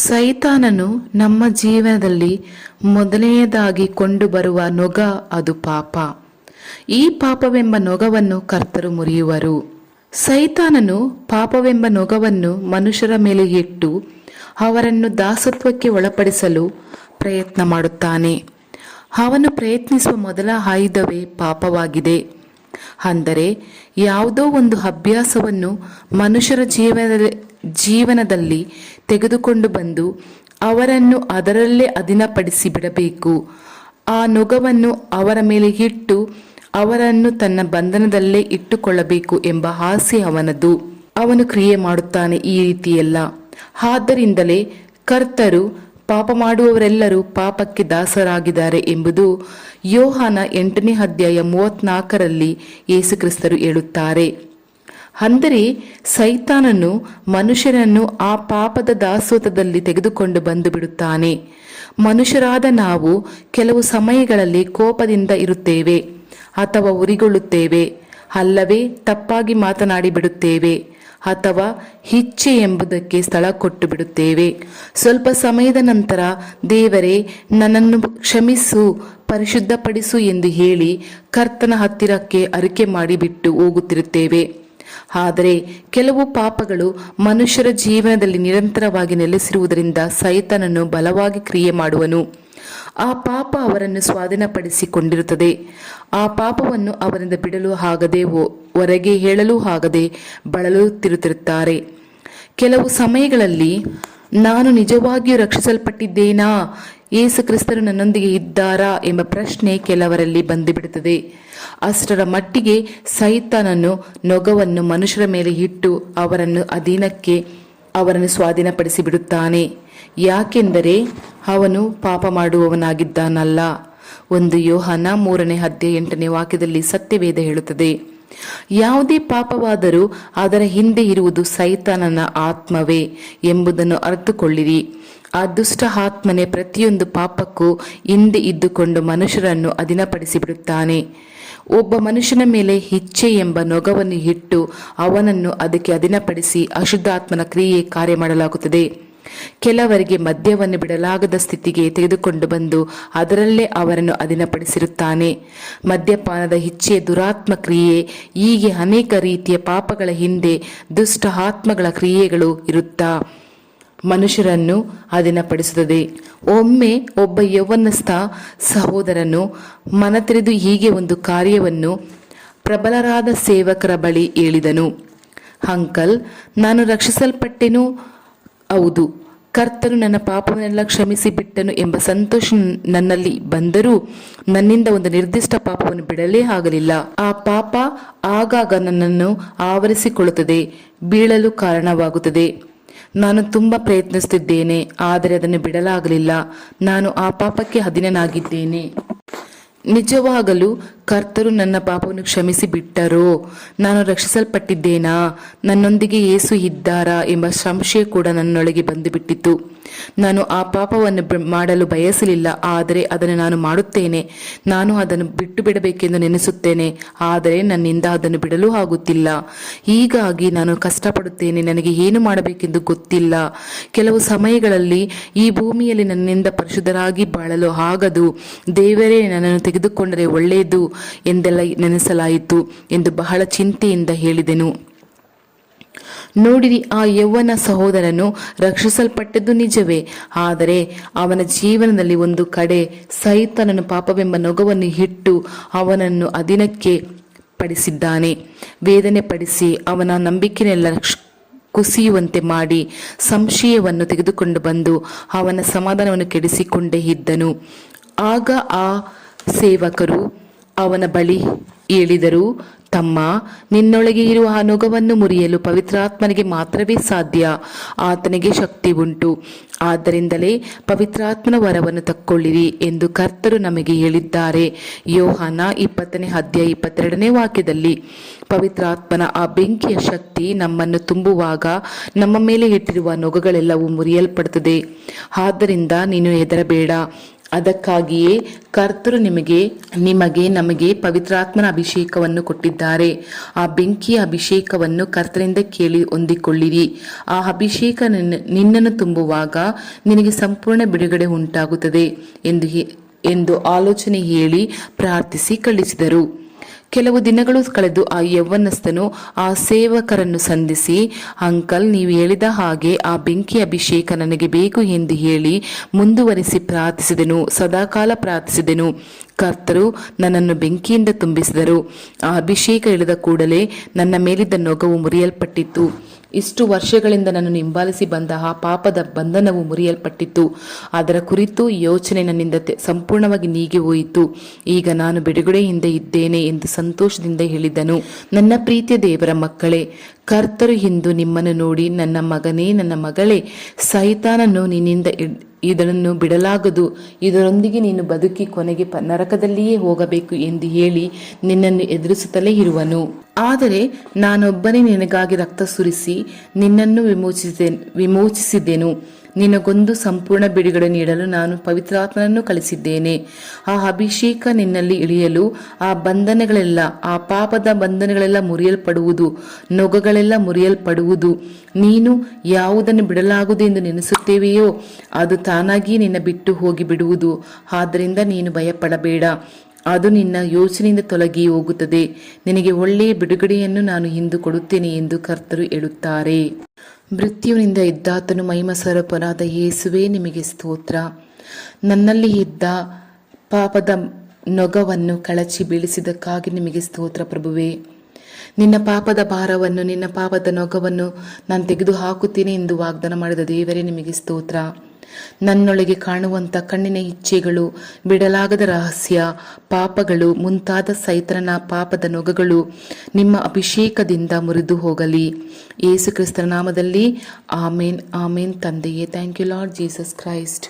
ಸೈತಾನನು ನಮ್ಮ ಜೀವನದಲ್ಲಿ ಮೊದಲನೆಯದಾಗಿ ಕೊಂಡು ಬರುವ ನೊಗ ಅದು ಪಾಪ. ಈ ಪಾಪವೆಂಬ ನೊಗವನ್ನು ಕರ್ತರು ಮುರಿಯುವರು. ಸೈತಾನನು ಪಾಪವೆಂಬ ನೊಗವನ್ನು ಮನುಷ್ಯರ ಮೇಲೆ ಇಟ್ಟು ಅವರನ್ನು ದಾಸತ್ವಕ್ಕೆ ಒಳಪಡಿಸಲು ಪ್ರಯತ್ನ ಮಾಡುತ್ತಾನೆ. ಅವನು ಪ್ರಯತ್ನಿಸುವ ಮೊದಲ ಆಯುಧವೇ ಪಾಪವಾಗಿದೆ. ಅಂದರೆ ಯಾವುದೋ ಒಂದು ಅಭ್ಯಾಸವನ್ನು ಮನುಷ್ಯರ ಜೀವನದಲ್ಲಿ ತೆಗೆದುಕೊಂಡು ಬಂದು ಅವರನ್ನು ಅದರಲ್ಲೇ ಅಧೀನಪಡಿಸಿ ಬಿಡಬೇಕು. ಆ ನೊಗವನ್ನು ಅವರ ಮೇಲೆ ಇಟ್ಟು ಅವರನ್ನು ತನ್ನ ಬಂಧನದಲ್ಲೇ ಇಟ್ಟುಕೊಳ್ಳಬೇಕು ಎಂಬ ಆಸೆ ಅವನದು. ಅವನು ಕ್ರಿಯೆ ಮಾಡುತ್ತಾನೆ ಈ ರೀತಿಯೆಲ್ಲ. ಆದ್ದರಿಂದಲೇ ಕರ್ತರು ಪಾಪ ಮಾಡುವವರೆಲ್ಲರೂ ಪಾಪಕ್ಕೆ ದಾಸರಾಗಿದ್ದಾರೆ ಎಂಬುದು ಯೋಹಾನ 8ನೇ ಅಧ್ಯಾಯ 34ರಲ್ಲಿ ಯೇಸುಕ್ರಿಸ್ತರು ಹೇಳುತ್ತಾರೆ. ಅಂದರೆ ಸೈತಾನನು ಮನುಷ್ಯರನ್ನು ಆ ಪಾಪದ ದಾಸೋತದಲ್ಲಿ ತೆಗೆದುಕೊಂಡು ಬಂದು ಬಿಡುತ್ತಾನೆ. ಮನುಷ್ಯರಾದ ನಾವು ಕೆಲವು ಸಮಯಗಳಲ್ಲಿ ಕೋಪದಿಂದ ಇರುತ್ತೇವೆ ಅಥವಾ ಉರಿಗೊಳ್ಳುತ್ತೇವೆ, ಅಲ್ಲವೇ ತಪ್ಪಾಗಿ ಮಾತನಾಡಿ ಬಿಡುತ್ತೇವೆ ಅಥವಾ ಇಚ್ಛೆ ಎಂಬುದಕ್ಕೆ ಸ್ಥಳ ಕೊಟ್ಟು ಬಿಡುತ್ತೇವೆ. ಸ್ವಲ್ಪ ಸಮಯದ ನಂತರ ದೇವರೇ ನನ್ನನ್ನು ಕ್ಷಮಿಸು, ಪರಿಶುದ್ಧಪಡಿಸು ಎಂದು ಹೇಳಿ ಕರ್ತನ ಹತ್ತಿರಕ್ಕೆ ಅರಿಕೆ ಮಾಡಿಬಿಟ್ಟು ಹೋಗುತ್ತಿರುತ್ತೇವೆ. ಆದರೆ ಕೆಲವು ಪಾಪಗಳು ಮನುಷ್ಯರ ಜೀವನದಲ್ಲಿ ನಿರಂತರವಾಗಿ ನೆಲೆಸಿರುವುದರಿಂದ ಸೈತಾನನು ಬಲವಾಗಿ ಕ್ರಿಯೆ ಮಾಡುವನು. ಆ ಪಾಪ ಅವರನ್ನು ಸ್ವಾಧೀನಪಡಿಸಿಕೊಂಡಿರುತ್ತದೆ. ಆ ಪಾಪವನ್ನು ಅವರಿಂದ ಬಿಡಲು ಆಗದೆ, ಹೊರಗೆ ಹೇಳಲು ಆಗದೆ ಬಳಲುತ್ತಿರುತ್ತಾರೆ. ಕೆಲವು ಸಮಯಗಳಲ್ಲಿ ನಾನು ನಿಜವಾಗಿಯೂ ರಕ್ಷಿಸಲ್ಪಟ್ಟಿದ್ದೇನಾ, ಯೇಸು ಕ್ರಿಸ್ತರು ನನ್ನೊಂದಿಗೆ ಇದ್ದಾರಾ ಎಂಬ ಪ್ರಶ್ನೆ ಕೆಲವರಲ್ಲಿ ಬಂದುಬಿಡುತ್ತದೆ. ಅಷ್ಟರ ಮಟ್ಟಿಗೆ ಸೈತಾನನು ನೊಗವನ್ನು ಮನುಷ್ಯರ ಮೇಲೆ ಇಟ್ಟು ಅವರನ್ನು ಸ್ವಾಧೀನಪಡಿಸಿ ಬಿಡುತ್ತಾನೆ. ಯಾಕೆಂದರೆ ಅವನು ಪಾಪ ಮಾಡುವವನಾಗಿದ್ದಾನಲ್ಲ. 1 ಯೋಹಾನ 3ನೇ ಅಧ್ಯಾಯ 8ನೇ ವಾಕ್ಯದಲ್ಲಿ ಸತ್ಯವೇದ ಹೇಳುತ್ತದೆ, ಯಾವುದೇ ಪಾಪವಾದರೂ ಅದರ ಹಿಂದೆ ಇರುವುದು ಸೈತಾನನ ಆತ್ಮವೇ ಎಂಬುದನ್ನು ಅರಿತುಕೊಳ್ಳಿರಿ. ಆ ದುಷ್ಟ ಆತ್ಮನೇ ಪ್ರತಿಯೊಂದು ಪಾಪಕ್ಕೂ ಹಿಂದೆ ಇದ್ದುಕೊಂಡು ಮನುಷ್ಯರನ್ನು ಅಧೀನಪಡಿಸಿ ಬಿಡುತ್ತಾನೆ. ಒಬ್ಬ ಮನುಷ್ಯನ ಮೇಲೆ ಇಚ್ಛೆ ಎಂಬ ನೊಗವನ್ನು ಇಟ್ಟು ಅವನನ್ನು ಅದಕ್ಕೆ ಅಧೀನಪಡಿಸಿ ಅಶುದ್ಧಾತ್ಮನ ಕ್ರಿಯೆ ಕಾರ್ಯ ಮಾಡಲಾಗುತ್ತದೆ. ಕೆಲವರಿಗೆ ಮದ್ಯವನ್ನು ಬಿಡಲಾಗದ ಸ್ಥಿತಿಗೆ ತೆಗೆದುಕೊಂಡು ಬಂದು ಅದರಲ್ಲೇ ಅವರನ್ನು ಅಧೀನಪಡಿಸಿರುತ್ತಾನೆ. ಮದ್ಯಪಾನದ ಇಚ್ಛೆ, ದುರಾತ್ಮ ಕ್ರಿಯೆ, ಹೀಗೆ ಅನೇಕ ರೀತಿಯ ಪಾಪಗಳ ಹಿಂದೆ ದುಷ್ಟ ಆತ್ಮಗಳ ಕ್ರಿಯೆಗಳು ಇರುತ್ತಾ ಮನುಷ್ಯರನ್ನು ಅಧೀನಪಡಿಸುತ್ತದೆ. ಒಮ್ಮೆ ಒಬ್ಬ ಯೌವನಸ್ಥ ಸಹೋದರನು ಮನತೆರೆದು ಹೀಗೆ ಒಂದು ಕಾರ್ಯವನ್ನು ಪ್ರಬಲರಾದ ಸೇವಕರ ಬಳಿ ಹೇಳಿದನು. ಅಂಕಲ್, ನಾನು ರಕ್ಷಿಸಲ್ಪಟ್ಟೆನು, ಹೌದು, ಕರ್ತನು ನನ್ನ ಪಾಪವನ್ನೆಲ್ಲ ಕ್ಷಮಿಸಿ ಬಿಟ್ಟನು ಎಂಬ ಸಂತೋಷ ನನ್ನಲ್ಲಿ ಬಂದರೂ ನನ್ನಿಂದ ಒಂದು ನಿರ್ದಿಷ್ಟ ಪಾಪವನ್ನು ಬಿಡಲೇ ಆಗಲಿಲ್ಲ. ಆ ಪಾಪ ಆಗಾಗ ನನ್ನನ್ನು ಆವರಿಸಿಕೊಳ್ಳುತ್ತದೆ, ಬೀಳಲು ಕಾರಣವಾಗುತ್ತದೆ. ನಾನು ತುಂಬ ಪ್ರಯತ್ನಿಸುತ್ತಿದ್ದೇನೆ, ಆದರೆ ಅದನ್ನು ಬಿಡಲಾಗಲಿಲ್ಲ. ನಾನು ಆ ಪಾಪಕ್ಕೆ ಅಧೀನನಾಗಿದ್ದೇನೆ. ನಿಜವಾಗಲೂ ಕರ್ತರು ನನ್ನ ಪಾಪವನ್ನು ಕ್ಷಮಿಸಿ ಬಿಟ್ಟರೋ? ನಾನು ರಕ್ಷಿಸಲ್ಪಟ್ಟಿದ್ದೇನಾ? ನನ್ನೊಂದಿಗೆ ಯೇಸು ಇದ್ದಾರಾ ಎಂಬ ಸಂಶಯ ಕೂಡ ನನ್ನೊಳಗೆ ಬಂದುಬಿಟ್ಟಿತು. ನಾನು ಆ ಪಾಪವನ್ನು ಮಾಡಲು ಬಯಸಲಿಲ್ಲ, ಆದರೆ ಅದನ್ನು ನಾನು ಮಾಡುತ್ತೇನೆ. ನಾನು ಅದನ್ನು ಬಿಟ್ಟು ಬಿಡಬೇಕೆಂದು ನೆನೆಸುತ್ತೇನೆ, ಆದರೆ ನನ್ನಿಂದ ಅದನ್ನು ಬಿಡಲು ಆಗುತ್ತಿಲ್ಲ. ಹೀಗಾಗಿ ನಾನು ಕಷ್ಟಪಡುತ್ತೇನೆ. ನನಗೆ ಏನು ಮಾಡಬೇಕೆಂದು ಗೊತ್ತಿಲ್ಲ. ಕೆಲವು ಸಮಯಗಳಲ್ಲಿ ಈ ಭೂಮಿಯಲ್ಲಿ ನನ್ನಿಂದ ಪರಿಶುದ್ಧರಾಗಿ ಬಾಳಲು ಆಗದು, ದೇವರೇ ನನ್ನನ್ನು ತೆಗೆದುಕೊಂಡರೆ ಒಳ್ಳೆಯದು ಎಂದೆಲ್ಲ ನೆನೆಸಲಾಯಿತು ಎಂದು ಬಹಳ ಚಿಂತೆಯಿಂದ ಹೇಳಿದೆನು. ನೋಡಿರಿ, ಆ ಯೌವನ ಸಹೋದರನು ರಕ್ಷಿಸಲ್ಪಟ್ಟದ್ದು ನಿಜವೇ, ಆದರೆ ಅವನ ಜೀವನದಲ್ಲಿ ಒಂದು ಕಡೆ ಸೈತಾನನು ಪಾಪವೆಂಬ ನೊಗವನ್ನು ಇಟ್ಟು ಅವನನ್ನು ಅಧೀನಕ್ಕೆ ಪಡಿಸಿದ್ದಾನೆ. ವೇದನೆ ಪಡಿಸಿ ಅವನ ನಂಬಿಕೆನೆಲ್ಲ ಕುಸಿಯುವಂತೆ ಮಾಡಿ ಸಂಶಯವನ್ನು ತೆಗೆದುಕೊಂಡು ಬಂದು ಅವನ ಸಮಾಧಾನವನ್ನು ಕೆಡಿಸಿಕೊಂಡೇ ಇದ್ದನು. ಆಗ ಆ ಸೇವಕರು ಅವನ ಬಳಿ ಹೇಳಿದರು, ತಮ್ಮ, ನಿನ್ನೊಳಗೆ ಇರುವ ಆ ನೊಗವನ್ನು ಮುರಿಯಲು ಪವಿತ್ರಾತ್ಮನಿಗೆ ಮಾತ್ರವೇ ಸಾಧ್ಯ. ಆತನಿಗೆ ಶಕ್ತಿ ಉಂಟು. ಆದ್ದರಿಂದಲೇ ಪವಿತ್ರಾತ್ಮನ ವರವನ್ನು ತಕ್ಕೊಳ್ಳಿರಿ ಎಂದು ಕರ್ತರು ನಮಗೆ ಹೇಳಿದ್ದಾರೆ. ಯೋಹಾನ 20ನೇ ಅಧ್ಯಾಯ 22ನೇ ವಾಕ್ಯದಲ್ಲಿ ಪವಿತ್ರಾತ್ಮನ ಆ ಬೆಂಕಿಯ ಶಕ್ತಿ ನಮ್ಮನ್ನು ತುಂಬುವಾಗ ನಮ್ಮ ಮೇಲೆ ಇಟ್ಟಿರುವ ನೊಗಗಳೆಲ್ಲವೂ ಮುರಿಯಲ್ಪಡುತ್ತದೆ. ಆದ್ದರಿಂದ ನೀನು ಹೆದರಬೇಡ. ಅದಕ್ಕಾಗಿಯೇ ಕರ್ತರು ನಮಗೆ ಪವಿತ್ರಾತ್ಮನ ಅಭಿಷೇಕವನ್ನು ಕೊಟ್ಟಿದ್ದಾರೆ. ಆ ಬೆಂಕಿಯ ಅಭಿಷೇಕವನ್ನು ಕರ್ತರಿಂದ ಕೇಳಿ ಹೊಂದಿಕೊಳ್ಳಿರಿ. ಆ ಅಭಿಷೇಕ ನಿನ್ನನ್ನು ತುಂಬುವಾಗ ನಿನಗೆ ಸಂಪೂರ್ಣ ಬಿಡುಗಡೆ ಉಂಟಾಗುತ್ತದೆ ಎಂದು ಆಲೋಚನೆ ಹೇಳಿ ಪ್ರಾರ್ಥಿಸಿ ಕಳಿಸಿದರು. ಕೆಲವು ದಿನಗಳು ಕಳೆದು ಆ ಯೌವನಸ್ಥನು ಆ ಸೇವಕರನ್ನು ಸಂಧಿಸಿ, ಅಂಕಲ್, ನೀವು ಹೇಳಿದ ಹಾಗೆ ಆ ಬೆಂಕಿ ಅಭಿಷೇಕ ನನಗೆ ಬೇಕು ಎಂದು ಹೇಳಿ ಮುಂದುವರಿಸಿ ಪ್ರಾರ್ಥಿಸಿದೆನು. ಸದಾಕಾಲ ಪ್ರಾರ್ಥಿಸಿದೆನು. ಕರ್ತರು ನನ್ನನ್ನು ಬೆಂಕಿಯಿಂದ ತುಂಬಿಸಿದರು. ಆ ಅಭಿಷೇಕ ಇಳಿದ ಕೂಡಲೇ ನನ್ನ ಮೇಲಿದ್ದ ನೊಗವು ಮುರಿಯಲ್ಪಟ್ಟಿತು. ಇಷ್ಟು ವರ್ಷಗಳಿಂದ ನನ್ನನ್ನು ಹಿಂಬಾಲಿಸಿ ಬಂದ ಆ ಪಾಪದ ಬಂಧನವು ಮುರಿಯಲ್ಪಟ್ಟಿತು. ಅದರ ಕುರಿತು ಯೋಚನೆ ನನ್ನಿಂದ ಸಂಪೂರ್ಣವಾಗಿ ನೀಗಿ ಹೋಯಿತು. ಈಗ ನಾನು ಬಿಡುಗಡೆಯಿಂದ ಇದ್ದೇನೆ ಎಂದು ಸಂತೋಷದಿಂದ ಹೇಳಿದನು. ನನ್ನ ಪ್ರೀತಿಯ ದೇವರ ಮಕ್ಕಳೇ, ಕರ್ತರು ಇಂದು ನಿಮ್ಮನ್ನು ನೋಡಿ, ನನ್ನ ಮಗನೇ, ನನ್ನ ಮಗಳೇ, ಸೈತಾನನು ನಿನ್ನಿಂದ ಇದನ್ನು ಬಿಡಲಾಗದು, ಇದರೊಂದಿಗೆ ನೀನು ಬದುಕಿ ಕೊನೆಗೆ ನರಕದಲ್ಲಿಯೇ ಹೋಗಬೇಕು ಎಂದು ಹೇಳಿ ನಿನ್ನನ್ನು ಎದುರಿಸುತ್ತಲೇ ಇರುವನು. ಆದರೆ ನಾನೊಬ್ಬನೇ ನಿನಗಾಗಿ ರಕ್ತ ಸುರಿಸಿ ನಿನ್ನನ್ನು ವಿಮೋಚಿಸಿದೆನು. ನಿನಗೊಂದು ಸಂಪೂರ್ಣ ಬಿಡುಗಡೆ ನೀಡಲು ನಾನು ಪವಿತ್ರಾತ್ಮನನ್ನು ಕಳಿಸಿದ್ದೇನೆ. ಆ ಅಭಿಷೇಕ ನಿನ್ನಲ್ಲಿ ಇಳಿಯಲು ಆ ಬಂಧನಗಳೆಲ್ಲ, ಆ ಪಾಪದ ಬಂಧನಗಳೆಲ್ಲ ಮುರಿಯಲ್ಪಡುವುದು, ನೊಗಗಳೆಲ್ಲ ಮುರಿಯಲ್ಪಡುವುದು. ನೀನು ಯಾವುದನ್ನು ಬಿಡಲಾಗುವುದು ಎಂದು ನೆನೆಸುತ್ತೇವೆಯೋ ಅದು ತಾನಾಗಿ ನಿನ್ನ ಬಿಟ್ಟು ಹೋಗಿ ಬಿಡುವುದು. ಆದ್ದರಿಂದ ನೀನು ಭಯಪಡಬೇಡ, ಅದು ನಿನ್ನ ಯೋಚನೆಯಿಂದ ತೊಲಗಿ ಹೋಗುತ್ತದೆ. ನಿನಗೆ ಒಳ್ಳೆಯ ಬಿಡುಗಡೆಯನ್ನು ನಾನು ಇಂದು ಕೊಡುತ್ತೇನೆ ಎಂದು ಕರ್ತರು ಹೇಳುತ್ತಾರೆ. ಮೃತ್ಯುವಿನಿಂದ ಇದ್ದಾತನು ಮಹಿಮ ಸ್ವರೂಪನಾದ ಯೇಸುವೇ, ನಿಮಗೆ ಸ್ತೋತ್ರ. ನನ್ನಲ್ಲಿ ಇದ್ದ ಪಾಪದ ನೊಗವನ್ನು ಕಳಚಿ ಬೀಳಿಸಿದ್ದಕ್ಕಾಗಿ ನಿಮಗೆ ಸ್ತೋತ್ರ ಪ್ರಭುವೇ. ನಿನ್ನ ಪಾಪದ ಭಾರವನ್ನು, ನಿನ್ನ ಪಾಪದ ನೊಗವನ್ನು ನಾನು ತೆಗೆದು ಹಾಕುತ್ತೇನೆ ಎಂದು ವಾಗ್ದಾನ ಮಾಡಿದ ದೇವರೇ, ನಿಮಗೆ ಸ್ತೋತ್ರ. ನನ್ನೊಳಗೆ ಕಾಣುವಂಥ ಕಣ್ಣಿನ ಇಚ್ಛೆಗಳು, ಬಿಡಲಾಗದ ರಹಸ್ಯ ಪಾಪಗಳು ಮುಂತಾದ ಸೈತನ ಪಾಪದ ನೊಗಗಳು ನಿಮ್ಮ ಅಭಿಷೇಕದಿಂದ ಮುರಿದು ಹೋಗಲಿ. ಯೇಸು ಕ್ರಿಸ್ತನ ನಾಮದಲ್ಲಿ ಆಮೇನ್, ಆಮೇನ್. ತಂದೆಯೇ, thank you Lord Jesus Christ.